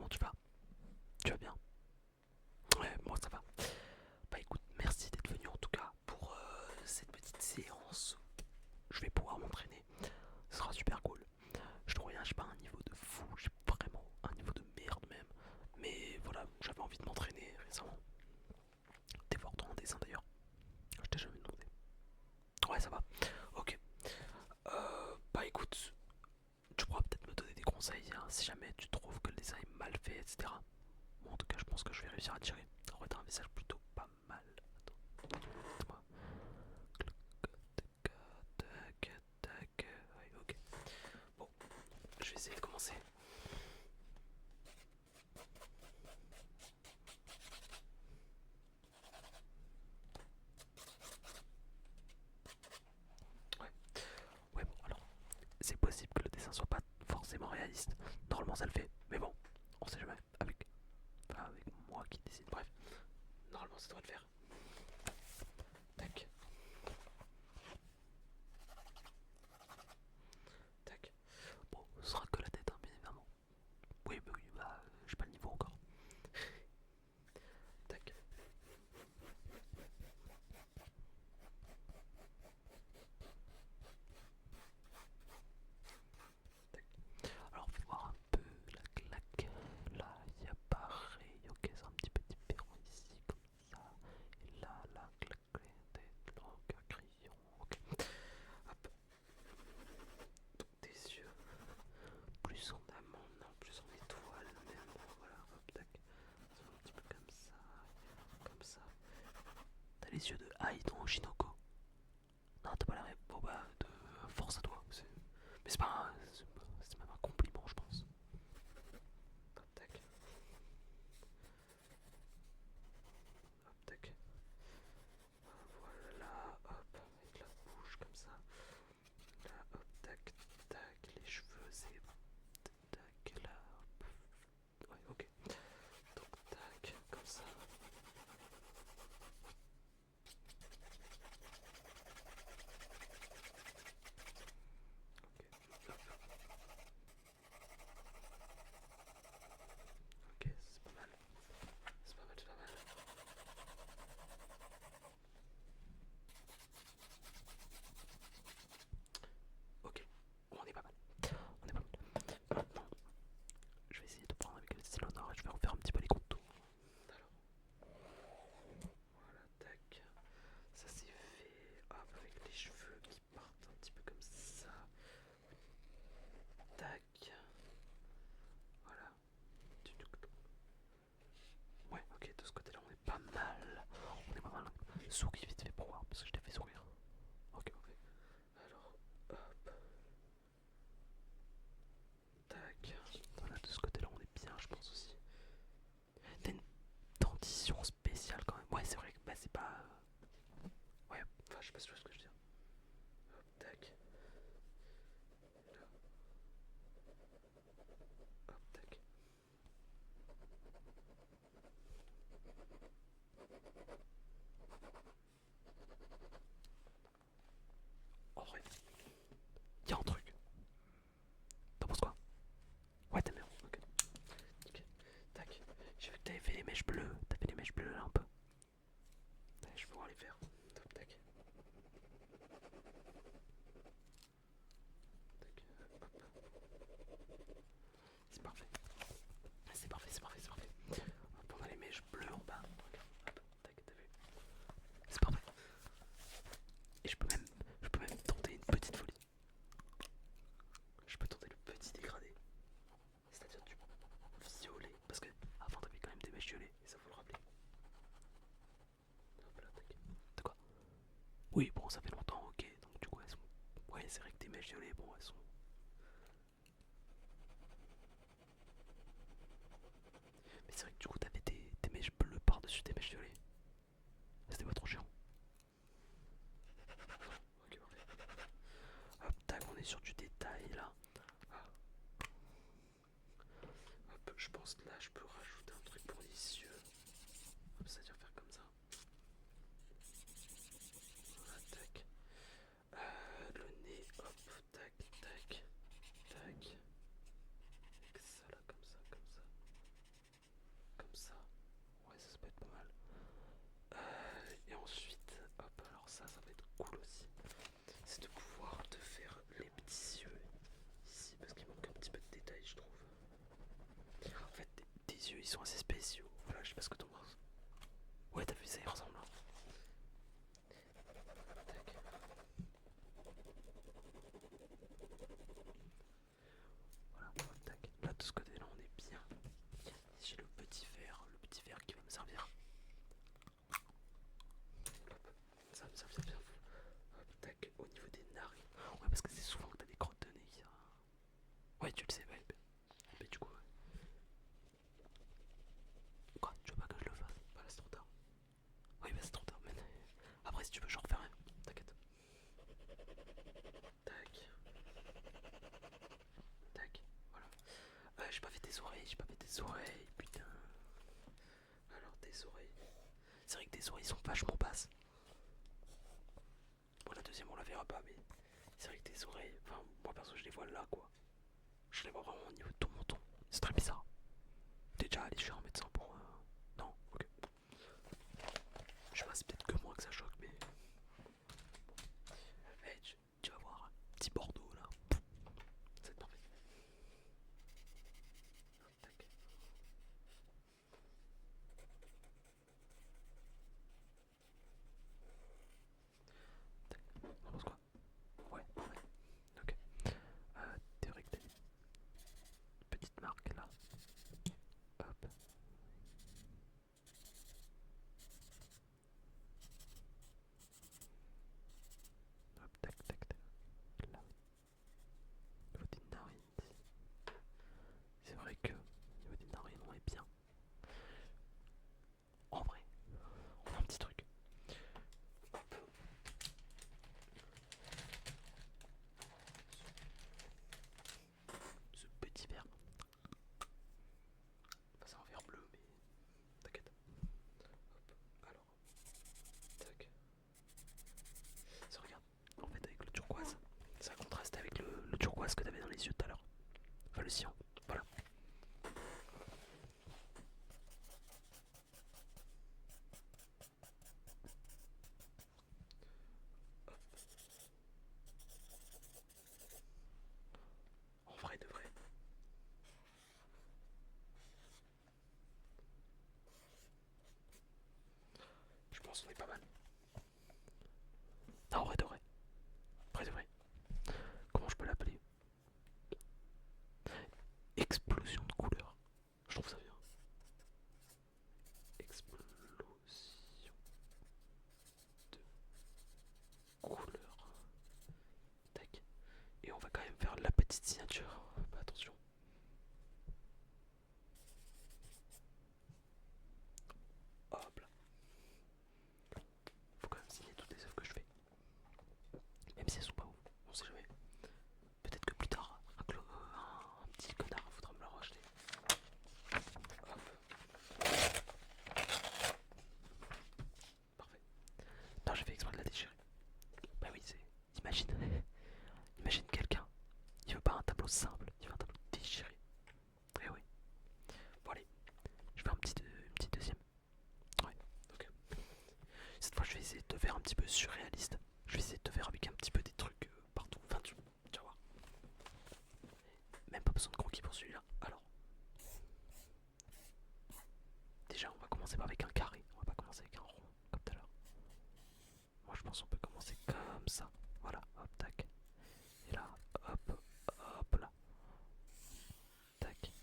comment tu vas? Tu vas bien? Ouais, moi ça va. Bah écoute, merci d'être venu en tout cas pour cette petite séance. Je vais pouvoir m'entraîner. Ce sera super cool. Je trouve rien, j'ai pas un niveau de fou, j'ai vraiment un niveau de merde même. Mais voilà, j'avais envie de m'entraîner récemment. T'es fort en dessin d'ailleurs. Je t'ai jamais demandé. Ouais, ça va. Ok. Bah écoute, tu pourras peut-être me donner des conseils hein, si jamais tu trouves que le dessin est mal fait, etc. Bon, en tout cas, je pense que je vais réussir à tirer. En vrai, t'as un visage plutôt pas mal. Attends, dis-moi. Tac, tac. Ouais, ok. Bon, je vais essayer de commencer. Ouais, ouais, bon, alors, c'est possible que le dessin soit pas forcément réaliste. Normalement, ça le fait. Mais bon, on sait jamais. Avec moi qui décide. Bref, normalement, ça doit le faire. Tac, tac. Bon, ce sera que la tête, hein, bien évidemment. Oui, bah oui, bah, j'ai pas le niveau encore. Tac, tac. Alors, on va voir un peu la claque. Là, il y a pareil. Ok, c'est un petit peu différent ici, comme ça. Et là, la claque, tête, langue, crayon. Ok, hop. Donc, tes yeux. Plus en amande, non, plus en étoile, même. Voilà, hop, tac. C'est un petit peu comme ça. Comme ça. T'as les yeux de Ai dans Shinoko. Non, t'as pas la rêve. Bon, bah, de force à toi. Mais c'est pas c'est même un compliment, je pense. Hop, tac. Hop, tac. Voilà, hop, avec la bouche comme ça. Là, hop, tac, tac. Les cheveux, c'est tac, là, hop. Ouais, ok. Donc, tac, comme ça. Ok, hop. Ok, c'est pas mal. C'est pas mal, c'est pas mal. Ok, on est pas mal. On est pas mal. Maintenant, je vais essayer de prendre avec le stylo noir et je vais refaire un petit peu les contours. Alors, voilà, tac. Ça c'est fait. Hop, avec les cheveux qui partent un petit peu comme ça. Tac. Voilà. Ouais, ok, de ce côté-là, on est pas mal. On est pas mal. Souris vite fait pour voir, parce que je t'ai fait sourire. Ok, ok. Alors, hop. Tac. Voilà, de ce côté-là, on est bien, je pense aussi. T'as une dentition spéciale quand même. Ouais, c'est vrai que bah, c'est pas. Ouais, enfin, je sais pas si tu vois ce que je veux dire. Hop, tac. Là, hop, tac. En vrai, y'a un truc. T'en penses quoi? Ouais, t'aimes bien. Ok. Ok. Tac. J'ai vu que t'avais fait les mèches bleues. T'as fait les mèches bleues là un peu. Ouais, je vais pouvoir les faire. Top, tac. Tac. C'est parfait. C'est parfait, c'est parfait, c'est parfait. Hop, on a les mèches bleues en bas. Regarde. Hop, tac, t'as vu? C'est parfait. Et je peux même tenter une petite folie. Je peux tenter le petit dégradé. C'est-à-dire du violet. Parce que avant t'avais quand même des mèches violets. Et ça faut le rappeler. Hop là, tac. De quoi? Oui, bon, ça fait longtemps, ok. Donc du coup, elles sont. Ouais, c'est vrai que tes mèches violets, bon, elles sont. Mais c'est vrai que du coup, t'avais tes mèches bleues par-dessus tes mèches violets. C'était pas trop chiant. Ok, parfait. Hop, tac, on est sur du détail là. Ah, hop, je pense que là, je peux rajouter un truc pour les yeux. Hop, ça va faire comme ça. Voilà, tac. Le nez, hop, tac, tac, tac. Avec ça là, comme ça, comme ça. yeux ils sont assez spéciaux. Voilà, je sais pas ce que t'en penses. Ouais, t'as vu, ça y ressemble. Hein. Tac. Voilà, tac. Là, de ce côté-là, on est bien. J'ai le petit verre qui va me servir. Hop, ça va me servir bien. Hop, tac, au niveau des narines. Ouais, parce que c'est souvent que t'as des crottes de nez. Ouais, tu le sais, ouais. Mais du coup, ouais. Quoi, tu veux pas que je le fasse? Bah là, c'est trop tard. Oui, bah c'est trop tard, mais après, si tu veux, j'en referai. T'inquiète. Tac, tac, voilà. J'ai pas fait tes oreilles, putain. Alors, tes oreilles. C'est vrai que tes oreilles sont vachement basses. Bon, la deuxième, on la verra pas, mais c'est vrai que tes oreilles, enfin, moi perso, je les vois là, quoi. Je les vois vraiment au niveau de ton menton. C'est très bizarre. T'es déjà allé chez un médecin pour. Non, ok. Je sais pas, c'est peut-être que moi que ça choque, mais. Hey, tu vas voir, petit Bordeaux là. C'est parfait. Tac. On pense quoi? Ouais, ouais. Ok. T'es vrai que t'as une petite marque là. Hop. Hop, tac, tac, tac. Là, au niveau des narines. C'est vrai que au niveau des narines, on est bien. En vrai, on a un petit truc. Hop. Ce petit verre. Enfin, c'est un verre bleu, mais t'inquiète. Hop. Alors, tac. Ça regarde. En fait, avec le turquoise, ça contraste avec le turquoise que t'avais dans les yeux tout à l'heure. Enfin, le cyan. Voilà. En vrai de vrai. Je pense qu'on est pas mal. Non, en vrai de vrai. Vrai de vrai. Comment je peux l'appeler? Explosion de couleurs. Je trouve ça bien. Explosion de couleurs. Tac. Et on va quand même faire la petite signature. Attention. Hop là. Faut quand même signer toutes les œuvres que je fais. Même si elles sont pas ouf. On sait jamais. Peut-être que plus tard, un petit connard voudra me la racheter. Hop. Parfait. Non, j'ai fait exprès de la déchirer. Bah oui, c'est. Imagine. Imagine quelqu'un. Il veut pas un tableau simple, il veut un tableau déchiré. Eh oui. Bon allez, je fais une petite deuxième. Ouais, ok. Cette fois je vais essayer de te faire un petit peu surréaliste. Je vais essayer de te faire avec un petit peu des trucs partout. Enfin tu vas voir. Même pas besoin de croquis pour celui-là. Alors, déjà on va commencer avec un carré. On va pas commencer avec un rond comme tout à l'heure. Moi je pense qu'on peut commencer comme ça. Voilà, hop, tac. Et là, hop, hop là. Tac.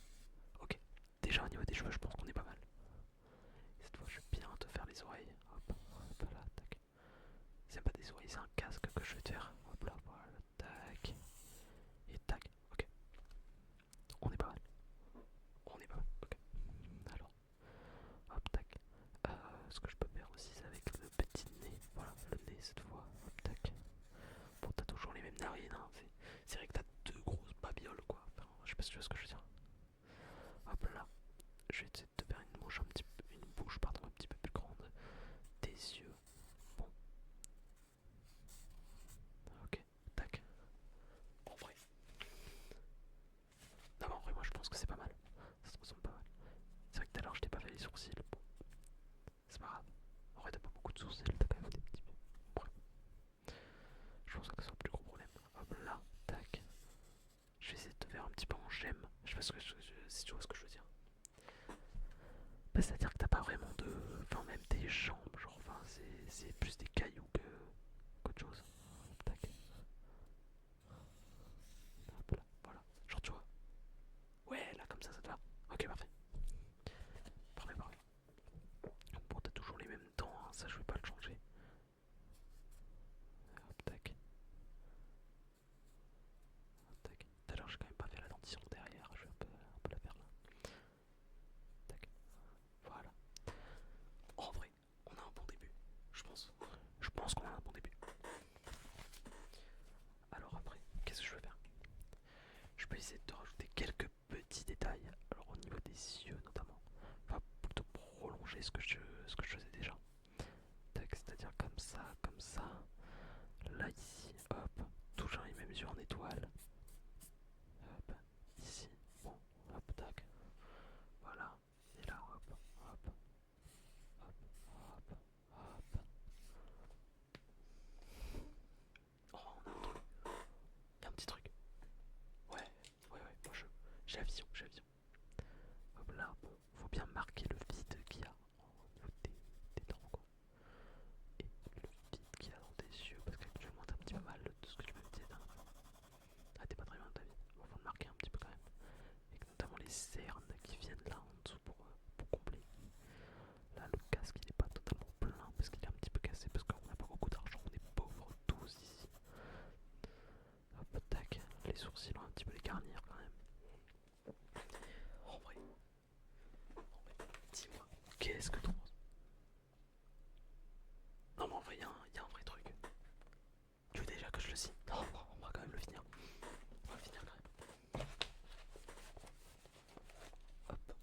Ok. Déjà au niveau des cheveux, je pense qu'on est pas mal. Et cette fois, je vais bien te faire les oreilles. Hop, hop là, tac. C'est pas des oreilles, c'est un casque que je vais te faire. Hop là, voilà, tac. Et tac. Ok. On est pas mal. On est pas mal. Ok. Alors, hop, tac. Ce que je peux faire aussi, c'est avec le petit nez. Voilà, le nez cette fois. Hop, tac. Bon, t'as toujours les mêmes narines. Hein. C'est vrai que t'as deux grosses babioles, quoi. Enfin, je sais pas si tu vois ce que je veux dire. Hop là. Je vais essayer de te faire une bouche un petit peu plus grande. Tes yeux. Bon. Ok. Tac. En vrai. Non, mais en vrai, moi je pense que c'est pas mal. Ça se ressemble pas mal. C'est vrai que tout à l'heure je t'ai pas fait les sourcils. Bon, c'est pas grave. En vrai, t'as pas beaucoup de sourcils, t'as quand même des petits peu. Bref. Je pense que c'est un plus gros problème. Hop là, tac. Je vais essayer de te faire un petit peu en gemme. Je sais pas si tu vois ce que je veux dire. des jambes, genre, enfin, c'est plus des cailloux qu'autre chose. Tac, hop là, voilà. Genre, tu vois. Ouais, là, comme ça te va. Ok, parfait. Parfait, parfait. Bon, t'as toujours les mêmes dents, hein, ça je vais pas le changer. Hop, tac, hop, tac. Tout à l'heure, j'ai quand même pas fait la dentition derrière, je vais un peu la faire là. Tac, voilà. En vrai, on a un bon début, je pense. Je pense qu'on a un bon début. Alors après, qu'est-ce que je vais faire? Je peux essayer de te rajouter quelques petits détails. Alors au niveau des yeux notamment. Enfin plutôt prolonger ce que je faisais déjà. Tac, c'est-à-dire comme ça, comme ça. Là ici, hop. Toujours les mêmes yeux en étoile. Hop, ici. Bon, hop, tac. Voilà. Et là, hop, hop, hop, hop, hop. Oh, on a un truc. Il y a un petit truc. Ouais, ouais, ouais. Moi j'ai la vision, j'ai la vision. Hop là, bon, faut bien marquer le vide qu'il y a au niveau des dents, quoi. Et le vide qu'il y a dans tes yeux, parce qu'actuellement t'as un petit peu mal de ce que tu me disais. Ah, t'es pas très bien de ta vie. Bon, faut le marquer un petit peu quand même. Avec notamment les cernes qui viennent là en dessous pour combler. Là, le casque il est pas totalement plein parce qu'il est un petit peu cassé, parce qu'on n'a pas beaucoup d'argent, on est pauvres tous ici. Hop, tac, les sourcils, on va un petit peu les garnir quand même. En vrai, dis-moi, qu'est-ce que t'en penses? Non, mais en vrai, y a un vrai truc. Tu veux déjà que je le signe? Non, on va quand même le finir. On va le finir quand même. Hop.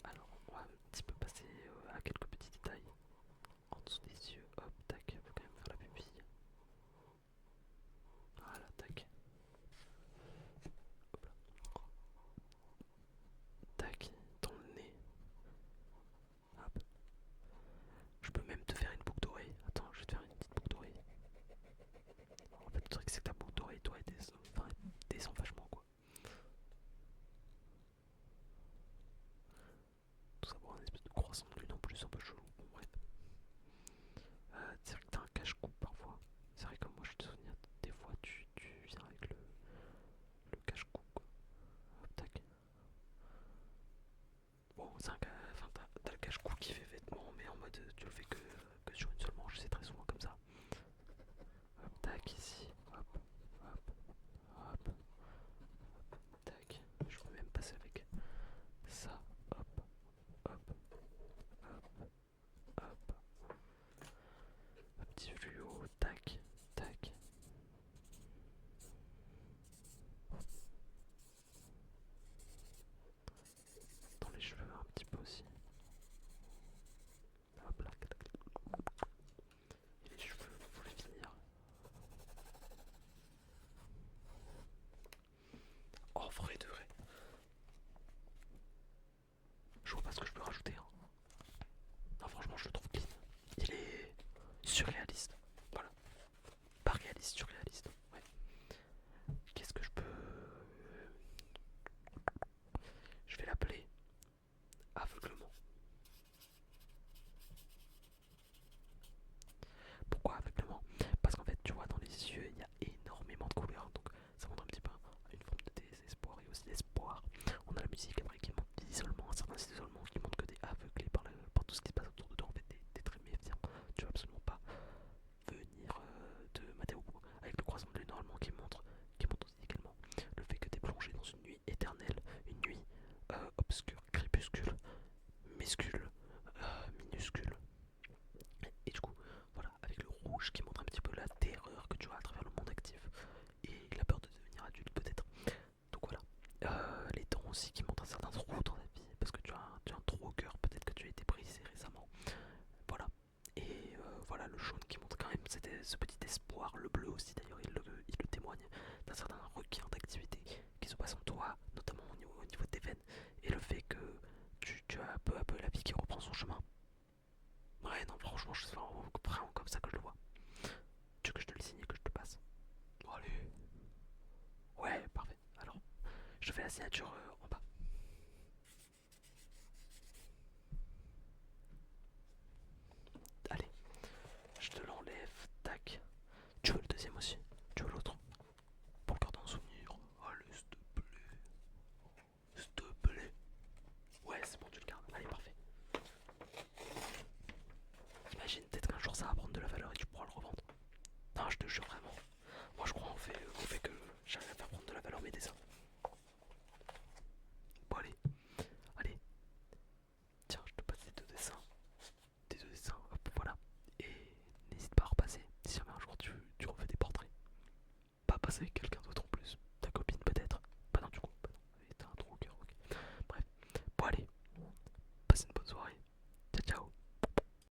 Alors, on va un petit peu passer à quelques petits détails. En dessous des yeux, hop, tac, faut quand même faire la pupille. Voilà, tac. Hop là. Tac, dans le nez. Hop. Je peux même te faire une boucle d'oreille. Attends, je vais te faire une petite boucle d'oreille. En fait, le truc, c'est que ta boucle d'oreille, toi, elle descend vachement, quoi. Tout ça pour un espèce de croissant de lune en plus, un peu chelou. Bon, bref. C'est vrai que t'as un cache-cou parfois. C'est vrai que moi, je te souviens, des fois, tu viens avec le cache-cou, quoi. Hop, tac. Bon, c'est un enfin, t'as le cache-cou qui fait vêtement, mais en mode tu le fais que sur une seule manche, c'est très souvent comme ça. Hop, tac, ici, hop, hop, hop, tac. Je peux même passer avec ça, hop, hop, hop, hop. Un petit fluo, tac, tac. Dans les cheveux un petit peu aussi. Hop là, tac, tac. Et les cheveux, faut les finir. En vrai de vrai. Je vois pas ce que je peux rajouter. Hein. Non, franchement, je le trouve clean. Il est surréaliste. Voilà. Pas réaliste, surréaliste. Ouais. Qu'est-ce que je peux. Je vais l'appeler aveuglement. Pourquoi aveuglement? Parce qu'en fait, tu vois, dans les yeux, il y a énormément de couleurs. Donc, ça montre un petit peu une forme de désespoir et aussi d'espoir. On a la musique après qui montre l'isolement, un certain isolement qui montre que t'es aveuglé par tout ce qui se passe autour de toi. En fait, t'es très méfiant. Tu veux absolument pas venir de Mathéo avec le croisement de lune normalement qui montre aussi également le fait que t'es plongé dans une nuit éternelle, une nuit obscure, crépuscule, minuscule, minuscule. Et du coup, voilà, avec le rouge qui montre un petit peu la terreur que tu as à travers le monde actif et la peur de devenir adulte peut-être. Donc voilà, les dents aussi qui montrent un certain trou dans ta vie parce que tu as un trou au cœur, peut-être que tu as été brisé récemment. Voilà. Et voilà le jaune qui montre quand même ce petit espoir, le bleu aussi d'ailleurs il le témoigne d'un certain